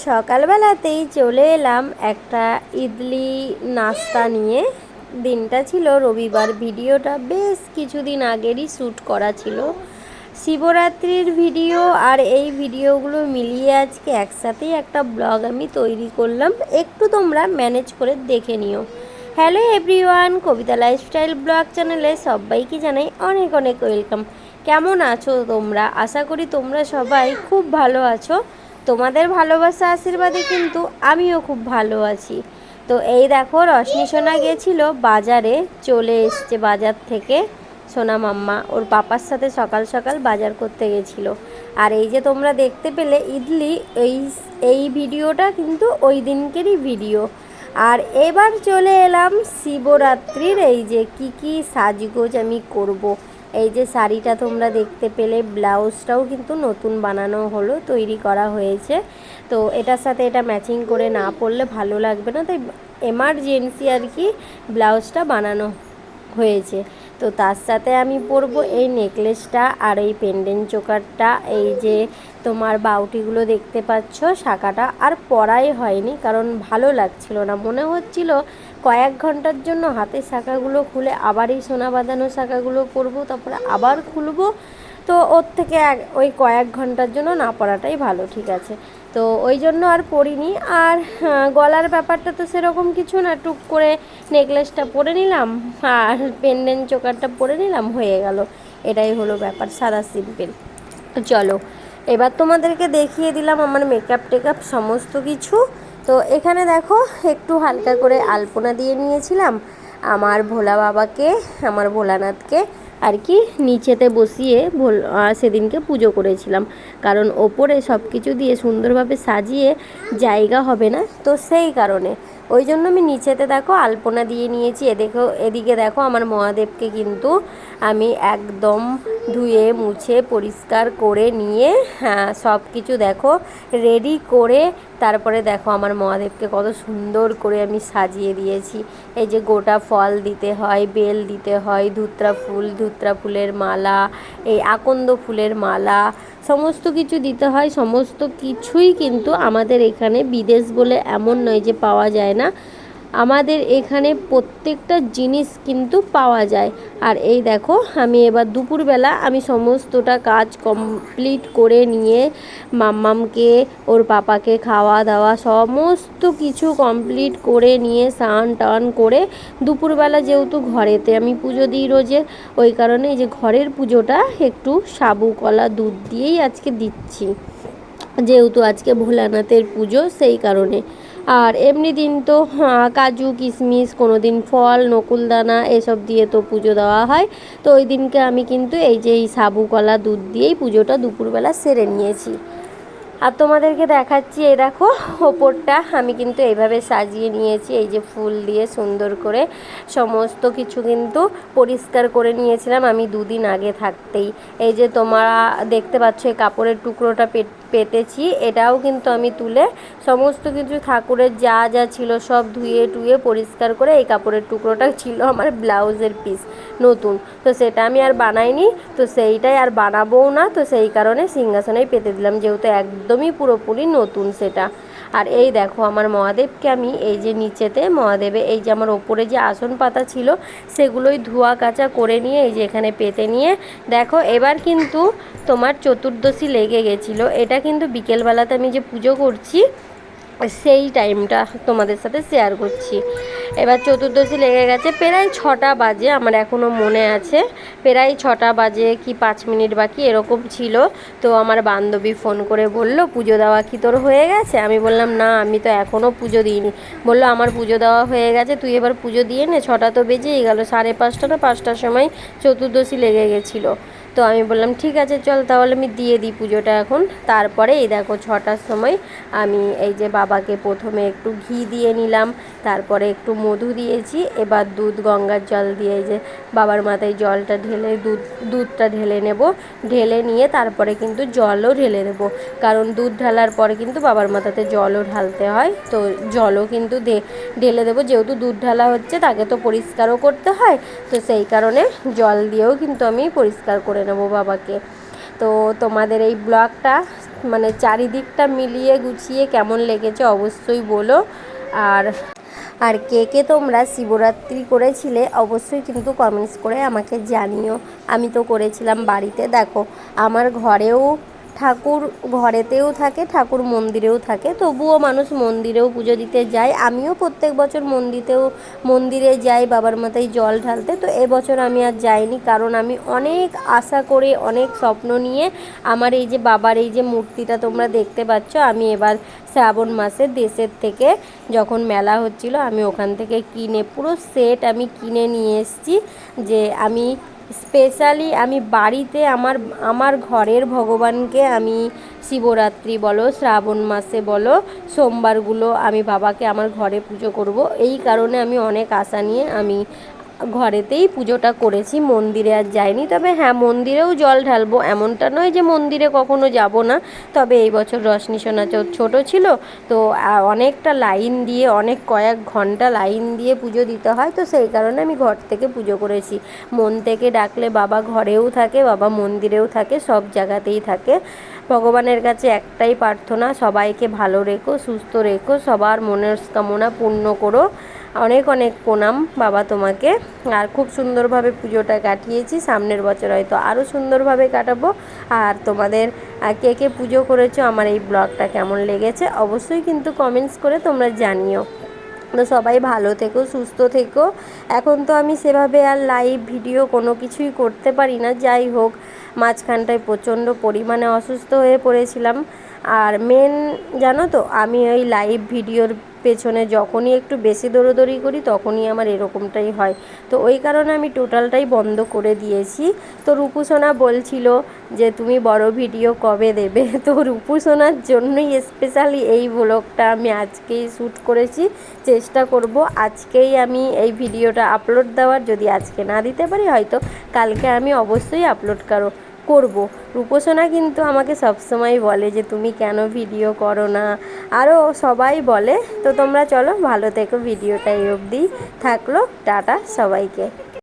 সকালবেলাতেই চলে এলাম একটা ইডলি নাস্তা নিয়ে। দিনটা ছিল রবিবার। ভিডিওটা বেশ কিছুদিন আগেরই শ্যুট করা ছিল, শিবরাত্রির ভিডিও আর এই ভিডিওগুলো মিলিয়ে আজকে একসাথেই একটা ব্লগ আমি তৈরি করলাম। একটু তোমরা ম্যানেজ করে দেখে নিও। হ্যালো এভরিওয়ান, কবিতা লাইফস্টাইল ব্লগ চ্যানেলে সবাইকে জানাই অনেক অনেক ওয়েলকাম। কেমন আছো তোমরা? আশা করি তোমরা সবাই খুব ভালো আছো। তোমাদের ভালোবাসা আশীর্বাদে কিন্তু আমিও খুব ভালো আছি। তো এই দেখো, রশ্মি সোনা গেছিল বাজারে, চলে এসছে বাজার থেকে। সোনা মাম্মা ওর পাপার সাথে সকাল সকাল বাজার করতে গেছিলো। আর এই যে তোমরা দেখতে পেলে ইডলি, এই ভিডিওটা কিন্তু ওই দিনকেরই ভিডিও। আর এবার চলে এলাম শিবরাত্রির এই যে কি সাজগোজ আমি করব। এই যে শাড়িটা তোমরা দেখতে পেলে, ব্লাউজটাও কিন্তু নতুন বানানো হলো, তৈরি করা হয়েছে। তো এটার সাথে এটা ম্যাচিং করে না পরলে ভালো লাগবে না, তাই এমার্জেন্সি আর কি ব্লাউজটা বানানো হয়েছে। তো তার সাথে আমি পরবো এই নেকলেসটা আর এই পেন্ডেন্ট চোকারটা। এই যে তোমার বাউটিগুলো দেখতে পাচ্ছ, শাখাটা আর পরাই হয়নি, কারণ ভালো লাগছিল না। মনে হচ্ছিল কয়েক ঘন্টার জন্য হাতের শাখাগুলো খুলে আবার এই সোনা বাঁধানো শাখাগুলো পরবো, তারপরে আবার খুলবো। তো ওর থেকে ওই কয়েক ঘন্টার জন্য না পরাটাই ভালো, ঠিক আছে। তো ওই জন্য আর পরিনি। আর গলার ব্যাপারটা তো সেরকম কিছু না, টুক করে নেকলেসটা পরে নিলাম আর পেন্ডেন্ট চোকারটা পরে নিলাম, হয়ে গেল। এটাই হলো ব্যাপার, সাদা সিম্পল। চলো এবার তোমাদেরকে দেখিয়ে দিলাম আমার মেকআপ টেকআপ সমস্ত কিছু। তো এখানে দেখো, একটু হালকা করে আলপনা দিয়ে নিয়েছিলাম আমার ভোলা বাবাকে, আমার ভোলানাথকে আর কি নিচেতে বসিয়ে সেদিনকে পুজো করেছিলাম। কারণ ওপরে সব কিছু দিয়ে সুন্দরভাবে সাজিয়ে জায়গা হবে না, তো সেই কারণে ওই জন্য আমি নিচেতে দেখো আলপনা দিয়ে নিয়েছি। এদিকে দেখো আমার মহাদেবকে কিন্তু আমি একদম ধুয়ে মুছে পরিষ্কার করে নিয়ে সব কিছু দেখো রেডি করে, তারপরে দেখো আমার মহাদেবকে কত সুন্দর করে আমি সাজিয়ে দিয়েছি। এই যে গোটা ফল দিতে হয়, বেল দিতে হয়, ধুত্রা ফুলের মালা, এই আকন্দ ফুলের মালা, সমস্ত কিছু দিতে হয়। সমস্ত কিছুই কিন্তু আমাদের এখানে, বিদেশ বলে এমন নয় যে পাওয়া যায় না, আমাদের এখানে প্রত্যেকটা জিনিস কিন্তু পাওয়া যায়। আর এই দেখো, আমি এবার দুপুরবেলা আমি সমস্তটা কাজ কমপ্লিট করে নিয়ে মাম্মামকে, ওর পাপাকে খাওয়া দাওয়া সমস্ত কিছু কমপ্লিট করে নিয়ে স্নান টান করে দুপুরবেলা যেহেতু ঘরেতে আমি পুজো দিই রোজের, ওই কারণে এই যে ঘরের পুজোটা একটু সাবু কলা দুধ দিয়েই আজকে দিচ্ছি, যেহেতু আজকে ভোলানাথের পুজো সেই কারণে। আর এমনি দিন তো কাজু কিশমিশ, কোনো দিন ফল নকুলদানা এসব দিয়ে তো পুজো দেওয়া হয়। তো ওই দিনকে আমি কিন্তু এই যে এই সাবু কলা দুধ দিয়েই পুজোটা দুপুরবেলা সেরে নিয়েছি। আর তোমাদেরকে দেখাচ্ছি, এই দেখো ওপরটা আমি কিন্তু এইভাবে সাজিয়ে নিয়েছি, এই যে ফুল দিয়ে সুন্দর করে সমস্ত কিছু কিন্তু পরিষ্কার করে নিয়েছিলাম আমি দুদিন আগে থাকতেই। এই যে তোমরা দেখতে পাচ্ছ এই কাপড়ের টুকরোটা পেতেছি, এটাও কিন্তু আমি তুলে সমস্ত কিছু ঠাকুরের যা যা ছিল সব ধুয়ে টুয়ে পরিষ্কার করে, এই কাপড়ের টুকরোটা ছিল আমার ব্লাউজের পিস নতুন, তো সেটা আমি আর বানাইনি, তো সেইটাই আর বানাবোও না। তো সেই কারণে সিংহাসনেই পেতে দিলাম, যেহেতু একদমই পুরোপুরি নতুন সেটা। আর এই দেখো আমার মহাদেবকে আমি এই যে নিচেতে মহাদেবে এই যে আমার ওপরে যে আসন পাতা ছিল সেগুলোই ধোয়া কাচা করে নিয়ে এই যে এখানে পেতে নিয়ে দেখো, এবার কিন্তু তোমার চতুর্দশী লেগে গেছিলো। এটা কিন্তু বিকেলবেলাতে আমি যে পুজো করছি সেই টাইমটা তোমাদের সাথে শেয়ার করছি। এবার চতুর্দশী লেগে গেছে, প্রায় 6টা বাজে, আমার এখনও মনে আছে প্রায় 6টা বাজে কি 5 মিনিট বাকি এরকম ছিল। তো আমার বান্ধবী ফোন করে বলল, পুজো দেওয়া কি তোর হয়ে গেছে? আমি বললাম না, আমি তো এখনও পুজো দিইনি। বললো আমার পুজো দেওয়া হয়ে গেছে, তুই এবার পুজো দিয়ে নে, 6টা তো বেজেই গেল, 5:30 না 5টার সময় চতুর্দশী লেগে গেছিলো। তো আমি বললাম ঠিক আছে চল তাহলে আমি দিয়ে দিই পুজোটা এখন। তারপরে এই দেখো 6টার সময় আমি এই যে বাবাকে প্রথমে একটু ঘি দিয়ে নিলাম, তারপরে একটু মধু দিয়েছি, এবার দুধ গঙ্গার জল দিয়ে এই যে বাবার মাথায় জলটা ঢেলে দুধটা ঢেলে নেব, ঢেলে নিয়ে তারপরে কিন্তু জলও ঢেলে দেবো, কারণ দুধ ঢালার পরে কিন্তু বাবার মাথাতে জলও ঢালতে হয়। তো জলও কিন্তু ঢেলে দেবো, যেহেতু দুধ ঢালা হচ্ছে তাকে তো পরিষ্কারও করতে হয়, তো সেই কারণে জল দিয়েও কিন্তু আমি পরিষ্কার করে নেব বাবাকে। তো তোমাদের এই ব্লগটা মানে চারিদিকটা মিলিয়ে গুছিয়ে কেমন লেগেছে অবশ্যই বলো। আর আর কে কে তোমরা শিবরাত্রি করেছিলে অবশ্যই কিন্তু কমেন্টস করে আমাকে জানিও। আমি তো করেছিলাম বাড়িতে। দেখো আমার ঘরেও ঠাকুর ঘরেতেও থাকে, ঠাকুর মন্দিরেও থাকে, তবুও মানুষ মন্দিরেও পুজো দিতে যায়। আমিও প্রত্যেক বছর মন্দিরে যাই বাবার মাথায় জল ঢালতে। তো এবছর আমি আর যাইনি, কারণ আমি অনেক আশা করে অনেক স্বপ্ন নিয়ে আমার এই যে বাবার এই যে মূর্তিটা তোমরা দেখতে পাচ্ছ, আমি এবার শ্রাবণ মাসে দেশের থেকে যখন মেলা হচ্ছিল আমি ওখান থেকে কিনে পুরো সেট আমি কিনে নিয়ে এসেছি। যে আমি স্পেশালি আমি বাড়িতে আমার ঘরের ভগবানকে আমি শিবরাত্রি বলো, শ্রাবণ মাসে বলো, সোমবারগুলো আমি বাবাকে আমার ঘরে পুজো করব। এই কারণে আমি অনেক আশা নিয়ে আমি ঘরেতেই পুজোটা করেছি, মন্দিরে আর যাইনি। তবে হ্যাঁ, মন্দিরেও জল ঢালবো এমনটা নয় যে মন্দিরে কখনো যাব না। তবে এই বছর রশ্মি সোনা ছোটো ছিল, তো অনেকটা লাইন দিয়ে অনেক কয়েক ঘন্টা লাইন দিয়ে পুজো দিতে হয়, তো সেই কারণে আমি ঘর থেকে পুজো করেছি। মন থেকে ডাকলে বাবা ঘরেও থাকে, বাবা মন্দিরেও থাকে, সব জায়গাতেই থাকে। ভগবানের কাছে একটাই প্রার্থনা, সবাইকে ভালো রেখো, সুস্থ রেখো, সবার মনস্কামনা পূর্ণ করো। অনেক অনেক প্রণাম বাবা তোমাকে। আর খুব সুন্দরভাবে পুজোটা কাটিয়েছি, সামনের বছর হয়তো আরও সুন্দরভাবে কাটাবো। আর তোমাদের কে কে পুজো করেছো, আমার এই ব্লগটা কেমন লেগেছে অবশ্যই কিন্তু কমেন্টস করে তোমরা জানিও। তো সবাই ভালো থেকো, সুস্থ থেকো। এখন তো আমি সেভাবে আর লাইভ ভিডিও কোনো কিছুই করতে পারি না। যাই হোক, মাঝখানটায় প্রচণ্ড পরিমাণে অসুস্থ হয়ে পড়েছিলাম। আর মেন জানো তো, আমি ওই লাইভ ভিডিওর পেছনে যখনই একটু বেশি দৌড়োদৌড়ি করি তখনই আমার এরকমটাই হয়। তো ওই কারণে আমি টোটালটাই বন্ধ করে দিয়েছি। তো রূপুসোনা বলছিল যে তুমি বড় ভিডিও কবে দেবে, তো রূপুসোনার জন্যই স্পেশালি এই ব্লগটা আমি আজকেই শ্যুট করেছি। চেষ্টা করব আজকেই আমি এই ভিডিওটা আপলোড দেওয়ার। যদি আজকে না দিতে পারি হয়তো কালকে আমি অবশ্যই আপলোড করব। রূপসোনা কিন্তু আমাকে সবসময় বলে যে তুমি কেন ভিডিও করো না, আরও সবাই বলে। তো তোমরা চলো ভালো থেকো, ভিডিওটা এই অবধি থাকলো, টাটা সবাইকে।